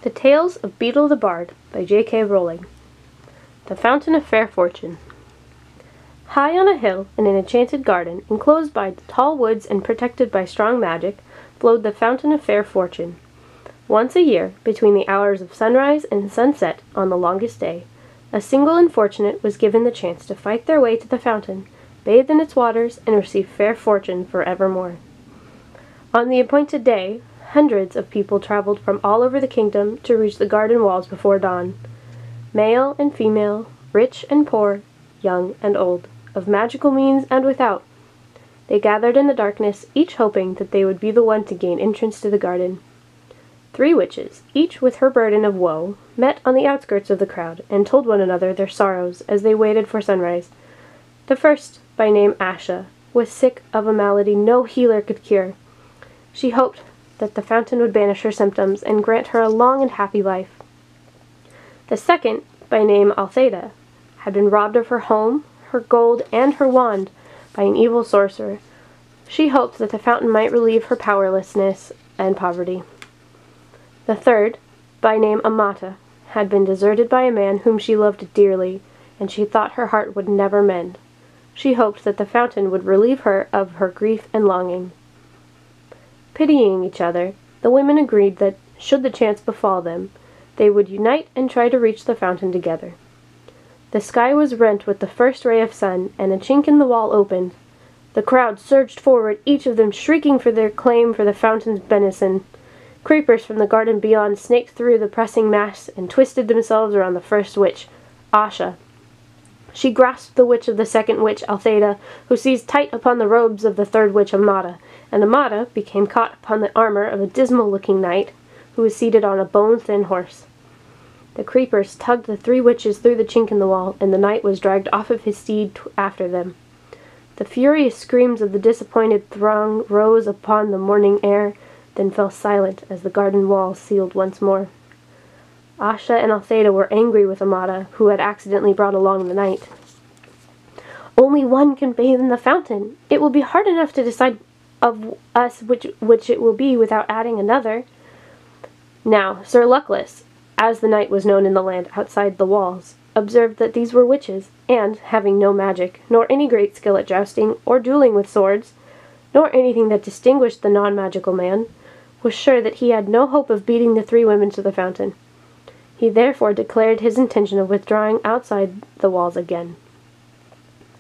The Tales of Beetle the Bard by J.K. Rowling. The Fountain of Fair Fortune. High on a hill in an enchanted garden, enclosed by tall woods and protected by strong magic, flowed the Fountain of Fair Fortune. Once a year, between the hours of sunrise and sunset on the longest day, a single unfortunate was given the chance to fight their way to the fountain, bathe in its waters, and receive fair fortune for evermore. On the appointed day, hundreds of people traveled from all over the kingdom to reach the garden walls before dawn. Male and female, rich and poor, young and old, of magical means and without. They gathered in the darkness, each hoping that they would be the one to gain entrance to the garden. 3 witches, each with her burden of woe, met on the outskirts of the crowd and told one another their sorrows as they waited for sunrise. The first, by name Asha, was sick of a malady no healer could cure. She hoped that the fountain would banish her symptoms and grant her a long and happy life. The second, by name Altheda, had been robbed of her home, her gold, and her wand by an evil sorcerer. She hoped that the fountain might relieve her powerlessness and poverty. The third, by name Amata, had been deserted by a man whom she loved dearly, and she thought her heart would never mend. She hoped that the fountain would relieve her of her grief and longing. Pitying each other, the women agreed that, should the chance befall them, they would unite and try to reach the fountain together. The sky was rent with the first ray of sun, and a chink in the wall opened. The crowd surged forward, each of them shrieking for their claim for the fountain's benison. Creepers from the garden beyond snaked through the pressing mass and twisted themselves around the first witch, Asha. She grasped the witch of the second witch, Altheda, who seized tight upon the robes of the third witch, Amata, and Amata became caught upon the armor of a dismal-looking knight, who was seated on a bone-thin horse. The creepers tugged the 3 witches through the chink in the wall, and the knight was dragged off of his steed after them. The furious screams of the disappointed throng rose upon the morning air, then fell silent as the garden wall sealed once more. Asha and Altheda were angry with Amata, who had accidentally brought along the knight. "Only one can bathe in the fountain. It will be hard enough to decide of us which it will be without adding another." Now, Sir Luckless, as the knight was known in the land outside the walls, observed that these were witches, and, having no magic, nor any great skill at jousting or dueling with swords, nor anything that distinguished the non-magical man, was sure that he had no hope of beating the 3 women to the fountain. He therefore declared his intention of withdrawing outside the walls again.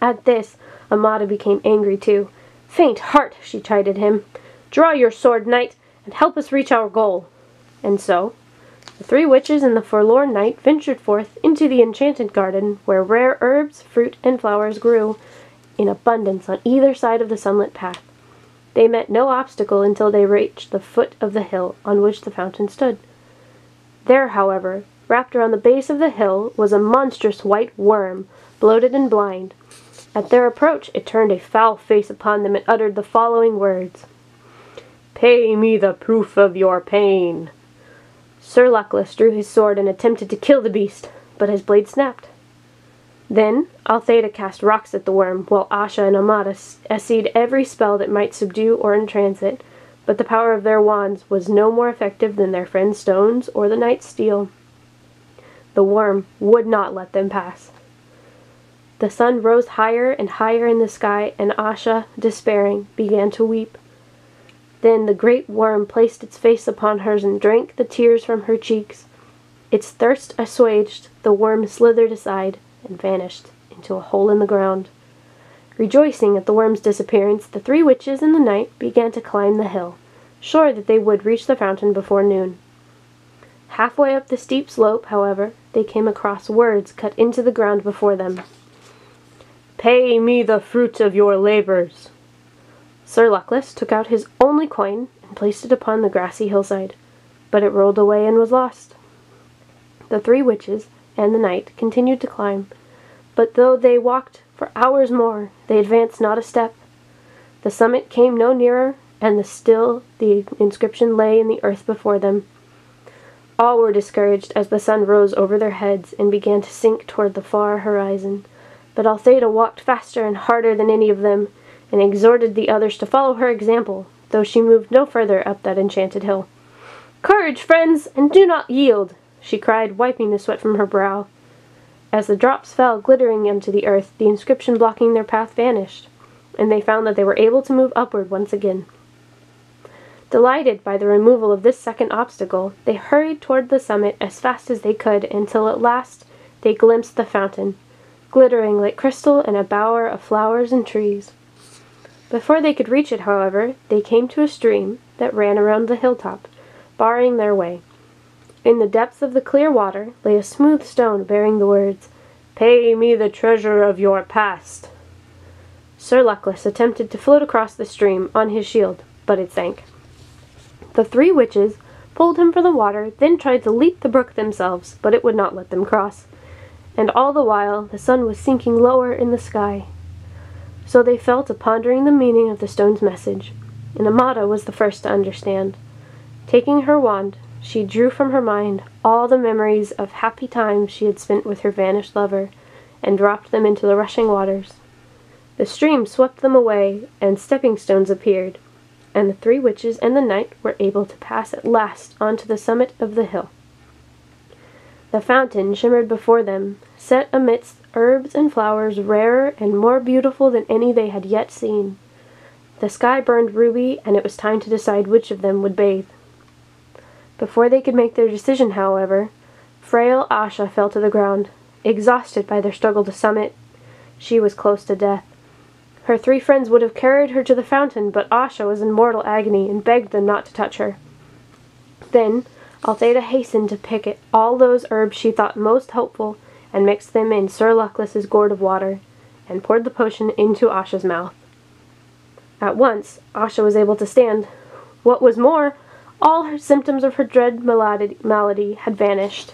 At this, Amata became angry too. "Faint heart," she chided him. "Draw your sword, knight, and help us reach our goal." And so, the 3 witches and the forlorn knight ventured forth into the enchanted garden, where rare herbs, fruit, and flowers grew in abundance on either side of the sunlit path. They met no obstacle until they reached the foot of the hill on which the fountain stood. There, however, wrapped around the base of the hill, was a monstrous white worm, bloated and blind. At their approach, it turned a foul face upon them and uttered the following words: "Pay me the proof of your pain." Sir Luckless drew his sword and attempted to kill the beast, but his blade snapped. Then Altheda cast rocks at the worm, while Asha and Amata essayed every spell that might subdue or entrance it, but the power of their wands was no more effective than their friend's stones or the knight's steel. The worm would not let them pass. The sun rose higher and higher in the sky, and Asha, despairing, began to weep. Then the great worm placed its face upon hers and drank the tears from her cheeks. Its thirst assuaged, the worm slithered aside and vanished into a hole in the ground. Rejoicing at the worm's disappearance, the 3 witches and the knight began to climb the hill, sure that they would reach the fountain before noon. Halfway up the steep slope, however, they came across words cut into the ground before them. "Pay me the fruit of your labors." Sir Luckless took out his only coin and placed it upon the grassy hillside, but it rolled away and was lost. The 3 witches and the knight continued to climb, but though they walked for hours more, they advanced not a step. The summit came no nearer, and the inscription lay in the earth before them. All were discouraged as the sun rose over their heads and began to sink toward the far horizon, but Altheda walked faster and harder than any of them, and exhorted the others to follow her example, though she moved no further up that enchanted hill. "Courage, friends, and do not yield!" she cried, wiping the sweat from her brow. As the drops fell glittering into the earth, the inscription blocking their path vanished, and they found that they were able to move upward once again. Delighted by the removal of this second obstacle, they hurried toward the summit as fast as they could until at last they glimpsed the fountain, glittering like crystal in a bower of flowers and trees. Before they could reach it, however, they came to a stream that ran around the hilltop, barring their way. In the depths of the clear water lay a smooth stone bearing the words, "Pay me the treasure of your past." Sir Luckless attempted to float across the stream on his shield, but it sank. The three witches pulled him for the water, then tried to leap the brook themselves, but it would not let them cross. And all the while the sun was sinking lower in the sky. So they fell to pondering the meaning of the stone's message, and Amata was the first to understand. Taking her wand, she drew from her mind all the memories of happy times she had spent with her vanished lover, and dropped them into the rushing waters. The stream swept them away, and stepping stones appeared, and the three witches and the knight were able to pass at last onto the summit of the hill. The fountain shimmered before them, set amidst herbs and flowers rarer and more beautiful than any they had yet seen. The sky burned ruby, and it was time to decide which of them would bathe. Before they could make their decision, however, frail Asha fell to the ground, exhausted by their struggle to summit. She was close to death. Her three friends would have carried her to the fountain, but Asha was in mortal agony and begged them not to touch her. Then Althea hastened to pick all those herbs she thought most helpful and mixed them in Sir Luckless's gourd of water, and poured the potion into Asha's mouth. At once, Asha was able to stand. What was more, all her symptoms of her dread malady had vanished.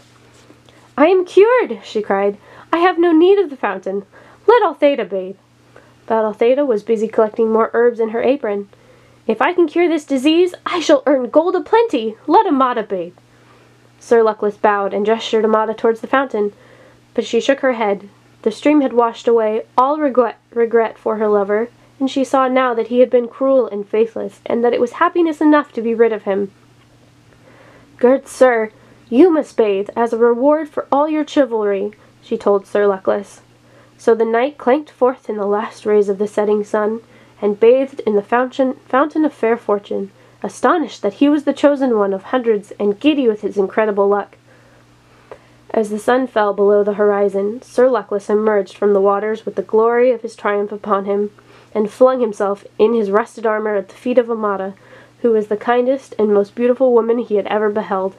"I am cured!" she cried. "I have no need of the fountain. Let Althea bathe." But Althea was busy collecting more herbs in her apron. "If I can cure this disease, I shall earn gold aplenty. Let Amata bathe." Sir Luckless bowed and gestured Amata towards the fountain, but she shook her head. The stream had washed away all regret for her lover, and she saw now that he had been cruel and faithless, and that it was happiness enough to be rid of him. "Good sir, you must bathe, as a reward for all your chivalry," she told Sir Luckless. So the knight clanked forth in the last rays of the setting sun, and bathed in the fountain of fair fortune, astonished that he was the chosen one of hundreds, and giddy with his incredible luck. As the sun fell below the horizon, Sir Luckless emerged from the waters with the glory of his triumph upon him, and flung himself in his rusted armor at the feet of Amata, who was the kindest and most beautiful woman he had ever beheld.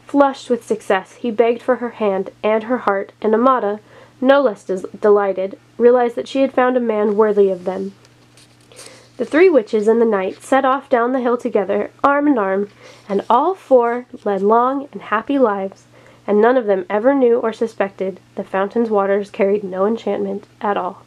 Flushed with success, he begged for her hand and her heart, and Amata, no less delighted, realized that she had found a man worthy of them. The three witches and the knight set off down the hill together, arm in arm, and all four led long and happy lives, and none of them ever knew or suspected the fountain's waters carried no enchantment at all.